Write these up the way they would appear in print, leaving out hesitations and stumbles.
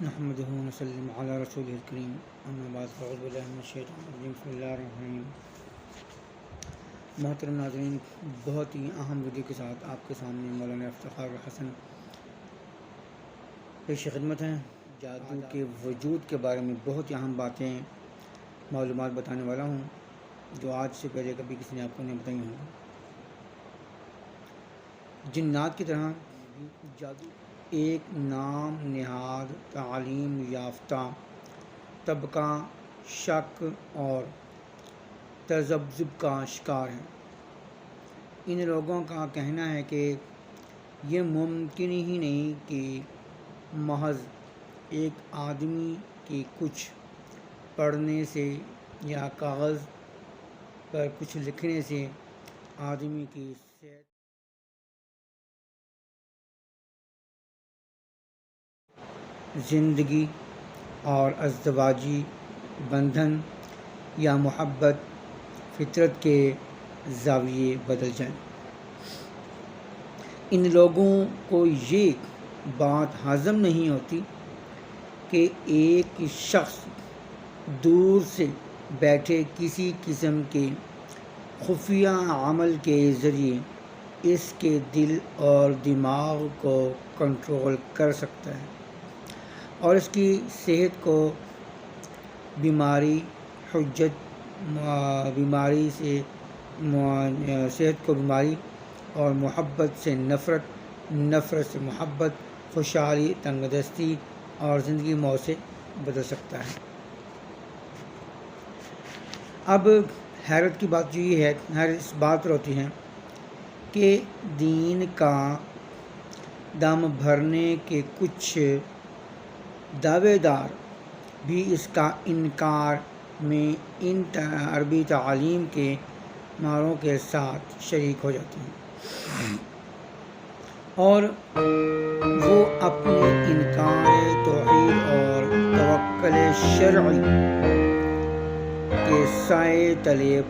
نحمده ونسلم علی رسوله الکریم اما بعد فاعوذ باللہ من الشیطان الرجیم بسم اللہ الرحمن الرحیم۔ محترم ناظرین، بہت ہی اہم ویڈیو کے ساتھ آپ کے سامنے مولانا افتخار حسن پیش خدمت ہیں۔ جادو کے وجود کے بارے میں بہت ہی اہم باتیں معلومات بتانے والا ہوں جو آج سے پہلے کبھی کسی نے آپ کو نہیں بتائی ہوں۔ جنات کی طرح جادو ایک نام نہاد تعلیم یافتہ طبقہ شک اور تذبذب کا شکار ہے۔ ان لوگوں کا کہنا ہے کہ یہ ممکن ہی نہیں کہ محض ایک آدمی کی کچھ پڑھنے سے یا کاغذ پر کچھ لکھنے سے آدمی کی صحت زندگی اور ازدواجی بندھن یا محبت فطرت کے زاویے بدل جائیں۔ ان لوگوں کو یہ بات ہضم نہیں ہوتی کہ ایک شخص دور سے بیٹھے کسی قسم کے خفیہ عمل کے ذریعے اس کے دل اور دماغ کو کنٹرول کر سکتا ہے اور اس کی صحت کو بیماری اور محبت سے نفرت، نفرت سے محبت، خوشحالی تنگ دستی اور زندگی موت سے بدل سکتا ہے۔ اب حیرت کی بات جو یہ ہے، حیرت اس بات پر ہوتی ہے کہ دین کا دم بھرنے کے کچھ دعوے دار بھی اس کا انکار میں ان عربی تعلیم کے ماروں کے ساتھ شریک ہو جاتے ہیں اور وہ اپنے انکار توحید اور توکل شرعی کے سائے تلے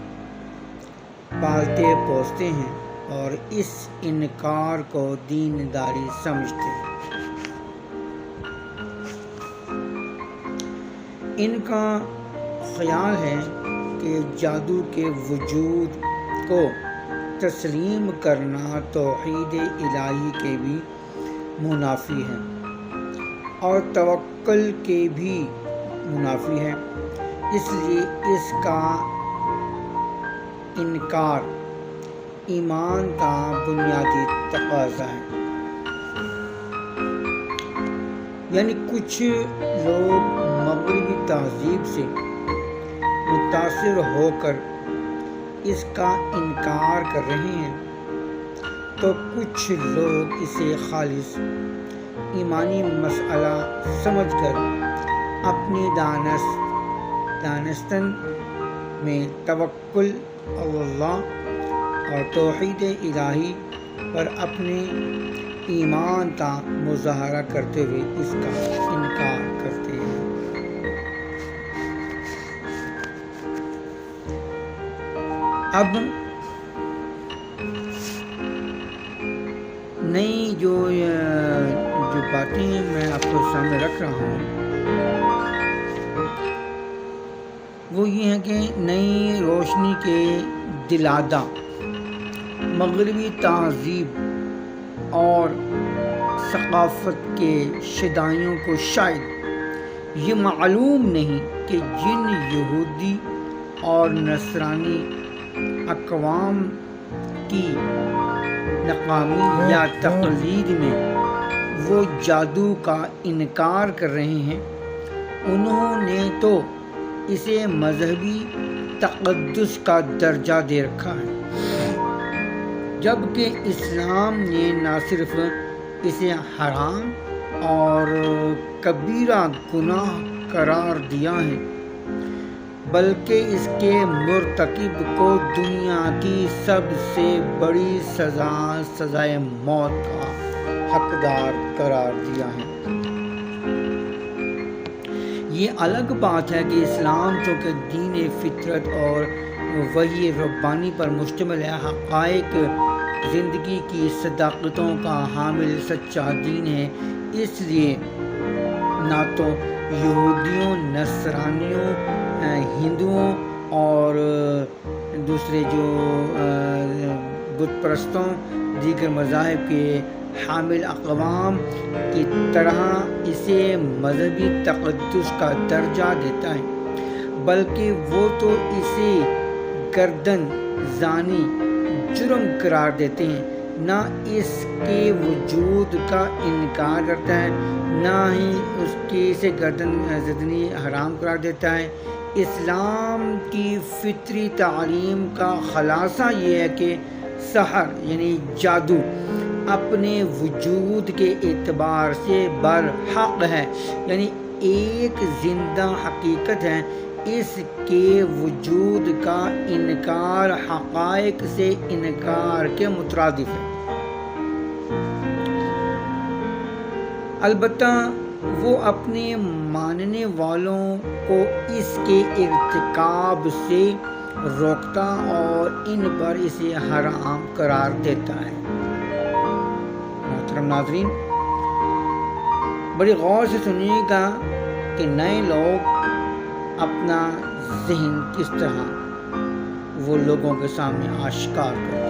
پالتے پوستے ہیں اور اس انکار کو دینداری سمجھتے ہیں۔ ان کا خیال ہے کہ جادو کے وجود کو تسلیم کرنا توحید الہی کے بھی منافی ہے اور توکل کے بھی منافی ہے، اس لیے اس کا انکار ایمان کا بنیادی تقاضا ہے۔ یعنی کچھ لوگ مغربی تہذیب سے متاثر ہو کر اس کا انکار کر رہے ہیں تو کچھ لوگ اسے خالص ایمانی مسئلہ سمجھ کر اپنی دانستن میں توکل اللہ اور توحید الہی پر اپنے ایمان کا مظاہرہ کرتے ہوئے اس کا انکار کرتے ہیں۔ اب نئی جو باتیں میں آپ کو سامنے رکھ رہا ہوں وہ یہ ہے کہ نئی روشنی کے دلادہ مغربی تہذیب اور ثقافت کے شدائیوں کو شاید یہ معلوم نہیں کہ جن یہودی اور نصرانی اقوام کی ناکامی یا تقلید میں وہ جادو کا انکار کر رہے ہیں، انہوں نے تو اسے مذہبی تقدس کا درجہ دے رکھا ہے، جبکہ اسلام نے نہ صرف اسے حرام اور کبیرہ گناہ قرار دیا ہے بلکہ اس کے مرتکب کو دنیا کی سب سے بڑی سزائے موت کا حقدار قرار دیا ہے۔ یہ الگ بات ہے کہ اسلام چونکہ دین فطرت اور وحی ربانی پر مشتمل ہے، حقائق زندگی کی صداقتوں کا حامل سچا دین ہے، اس لیے نہ تو یہودیوں، نصرانیوں، ہندوؤں اور دوسرے جو بت پرستوں، دیگر مذاہب کے حامل اقوام کی طرح اسے مذہبی تقدس کا درجہ دیتا ہے، بلکہ وہ تو اسے گردن زانی جرم قرار دیتے ہیں۔ نہ اس کے وجود کا انکار کرتا ہے، نہ ہی اس کی اسے گردن زدنی حرام قرار دیتا ہے۔ اسلام کی فطری تعلیم کا خلاصہ یہ ہے کہ سحر یعنی جادو اپنے وجود کے اعتبار سے برحق ہے، یعنی ایک زندہ حقیقت ہے۔ اس کے وجود کا انکار حقائق سے انکار کے مترادف ہے۔ البتہ وہ اپنے ماننے والوں کو اس کے ارتکاب سے روکتا اور ان پر اسے حرام قرار دیتا ہے۔ محترم ناظرین، بڑی غور سے سنیے گا کہ نئے لوگ اپنا ذہن کس طرح وہ لوگوں کے سامنے آشکار کرتے ہیں۔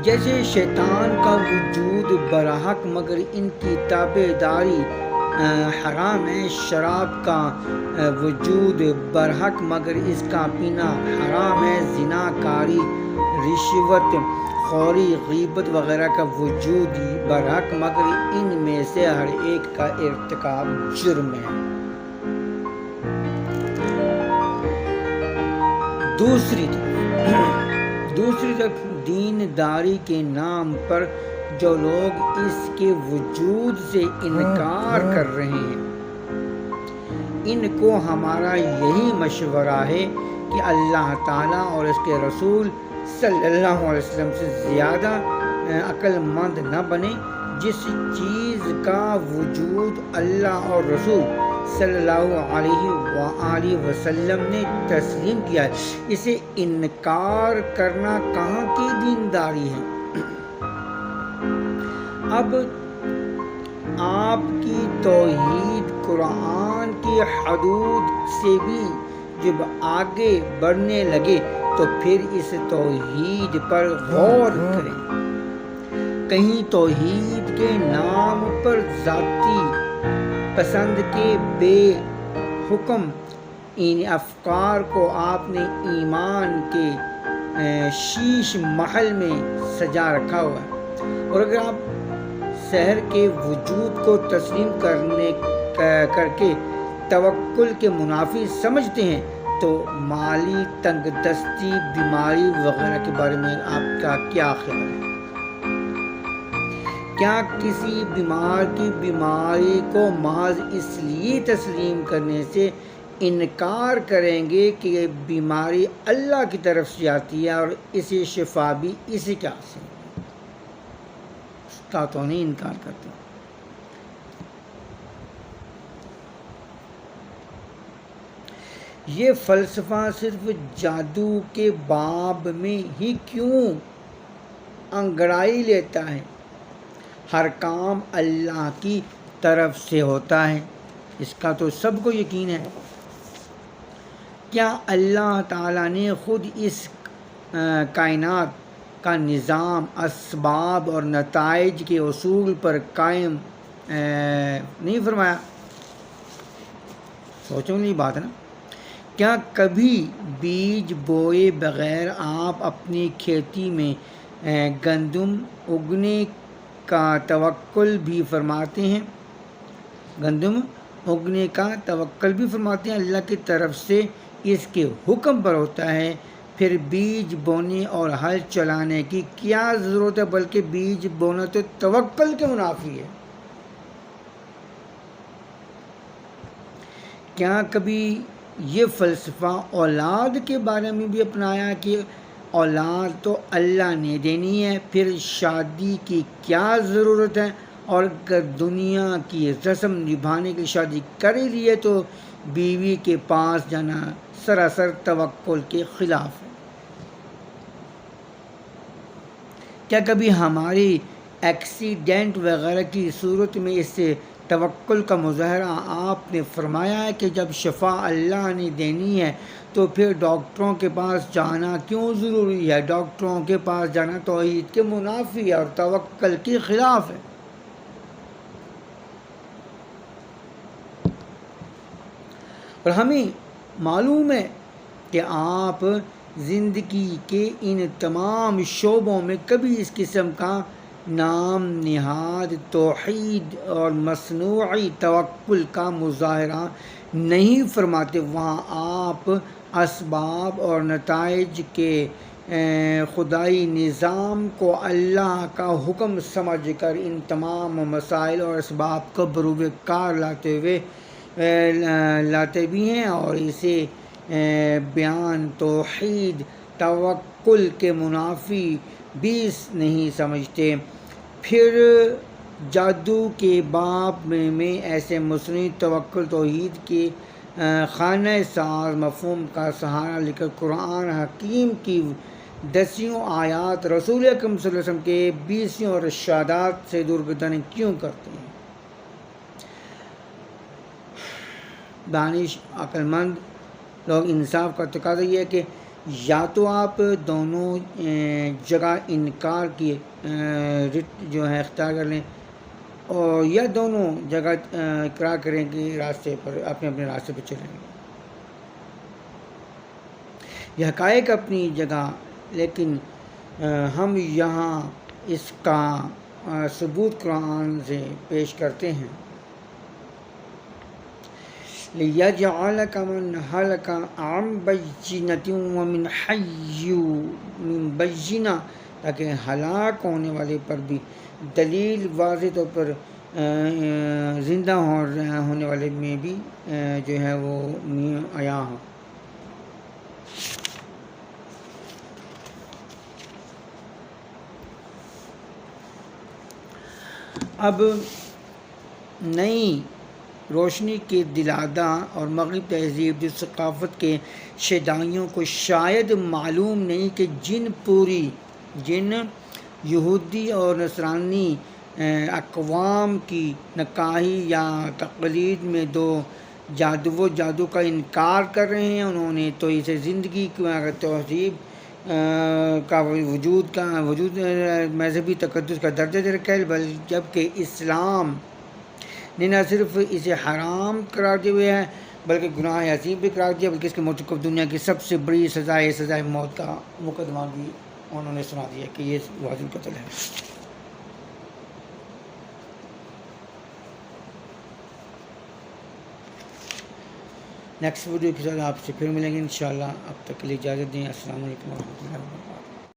جیسے شیطان کا وجود برحق مگر ان کی تابع داری حرام ہے، شراب کا وجود برحق مگر اس کا پینا حرام ہے، زنا کاری، رشوت خوری، غیبت وغیرہ کا وجود برحق مگر ان میں سے ہر ایک کا ارتکاب جرم ہے۔ دوسری طرف دینداری کے نام پر جو لوگ اس کے وجود سے انکار کر رہے ہیں، ان کو ہمارا یہی مشورہ ہے کہ اللہ تعالیٰ اور اس کے رسول صلی اللہ علیہ وسلم سے زیادہ عقل مند نہ بنے۔ جس چیز کا وجود اللہ اور رسول صلی اللہ علیہ وآلہ وسلم نے تسلیم کیا ہے، اسے انکار کرنا کہاں کی دینداری ہے؟ اب آپ کی توحید قرآن کی حدود سے بھی جب آگے بڑھنے لگے تو پھر اس توحید پر غور کریں۔ کہیں توحید کے نام پر ذاتی پسند کے بے حکم ان افکار کو آپ نے ایمان کے شیش محل میں سجا رکھا ہوا ہے، اور اگر آپ سحر کے وجود کو تسلیم کر کے توکل کے منافی سمجھتے ہیں تو مالی تنگ دستی، بیماری وغیرہ کے بارے میں آپ کا کیا خیال ہے؟ کیا کسی بیمار کی بیماری کو محض اس لیے تسلیم کرنے سے انکار کریں گے کہ یہ بیماری اللہ کی طرف سے آتی ہے اور اسے شفا بھی اسی کے ہاتھ سے؟ اس کا تو نہیں انکار کرتے۔ یہ فلسفہ صرف جادو کے باب میں ہی کیوں انگڑائی لیتا ہے؟ ہر کام اللہ کی طرف سے ہوتا ہے، اس کا تو سب کو یقین ہے۔ کیا اللہ تعالیٰ نے خود اس کائنات کا نظام اسباب اور نتائج کے اصول پر قائم نہیں فرمایا؟ سوچوں گی بات ہے نا۔ کیا کبھی بیج بوئے بغیر آپ اپنی کھیتی میں گندم اگنے کا توکل بھی فرماتے ہیں؟ گندم اگنے کا توکل بھی فرماتے ہیں، اللہ کی طرف سے اس کے حکم پر ہوتا ہے۔ پھر بیج بونے اور ہل چلانے کی کیا ضرورت ہے؟ بلکہ بیج بونا تو توکل کے منافی ہے۔ کیا کبھی یہ فلسفہ اولاد کے بارے میں بھی اپنایا کہ اولاد تو اللہ نے دینی ہے، پھر شادی کی کیا ضرورت ہے، اور اگر دنیا کی رسم نبھانے کی شادی کر ہی لی ہے تو بیوی کے پاس جانا سراسر توکل کے خلاف ہے۔ کیا کبھی ہماری ایکسیڈنٹ وغیرہ کی صورت میں اس توکل کا مظاہرہ آپ نے فرمایا ہے کہ جب شفا اللہ نے دینی ہے تو پھر ڈاکٹروں کے پاس جانا کیوں ضروری ہے؟ ڈاکٹروں کے پاس جانا توحید کے منافی ہے اور توکل کے خلاف ہے۔ اور ہمیں معلوم ہے کہ آپ زندگی کے ان تمام شعبوں میں کبھی اس قسم کا نام نہاد توحید اور مصنوعی توکل کا مظاہرہ نہیں فرماتے۔ وہاں آپ اسباب اور نتائج کے خدائی نظام کو اللہ کا حکم سمجھ کر ان تمام مسائل اور اسباب کو بروئے کار لاتے بھی ہیں اور اسے بیان توحید توکل کے منافی بھی نہیں سمجھتے۔ پھر جادو کے باب میں ایسے مصنوعی توکل توحید کے خانہ ساز مفہوم کا سہارا لے کر قرآن حکیم کی 10 آیات رسول اکرم صلی اللہ علیہ وسلم کے 20 ارشادات سے دورگردانی کیوں کرتے ہیں؟ دانش عقل مند لوگ انصاف کا تقاضا یہ ہے کہ یا تو آپ دونوں جگہ انکار کی جو ہے اختیار کر لیں اور یا دونوں جگہ اقرار کریں کہ راستے پر اپنے راستے پر چلیں گے۔ یہ حقائق اپنی جگہ، لیکن ہم یہاں اس کا ثبوت قرآن سے پیش کرتے ہیں۔ لِيَجْعَلَكَ مَنْ هَلَكَ عَنْ بَيِّنَةٍ وَمَنْ حَيَّ مِنْ بَيِّنَةٍ، تاکہ ہلاک ہونے والے پر بھی دلیل واضح طور پر زندہ ہونے والے میں بھی جو ہے وہ عیاں ہو۔ اب نئی روشنی کے دلادہ اور مغرب تہذیب کی ثقافت کے شیدائیوں کو شاید معلوم نہیں کہ جن یہودی اور نصرانی اقوام کی نکاحی یا تقلید میں جادو کا انکار کر رہے ہیں، انہوں نے تو اسے زندگی تہذیب کا وجود مذہبی تقدس کا درجہ دے رکھا ہے، جبکہ اسلام نے نہ صرف اسے حرام قرار دیا ہوا ہے بلکہ گناہ عظیم بھی قرار دیا، بلکہ اس کے مرتکب دنیا کی سب سے بڑی سزائے موت کا مقدمہ بھی انہوں نے سنا دیا کہ یہ واجب قتل ہے۔ نیکسٹ ویڈیو کے ساتھ آپ سے پھر ملیں گے انشاءاللہ۔ اب تک کے لیے اجازت دیں۔ السلام علیکم ورحمۃ اللہ وبرکاتہ۔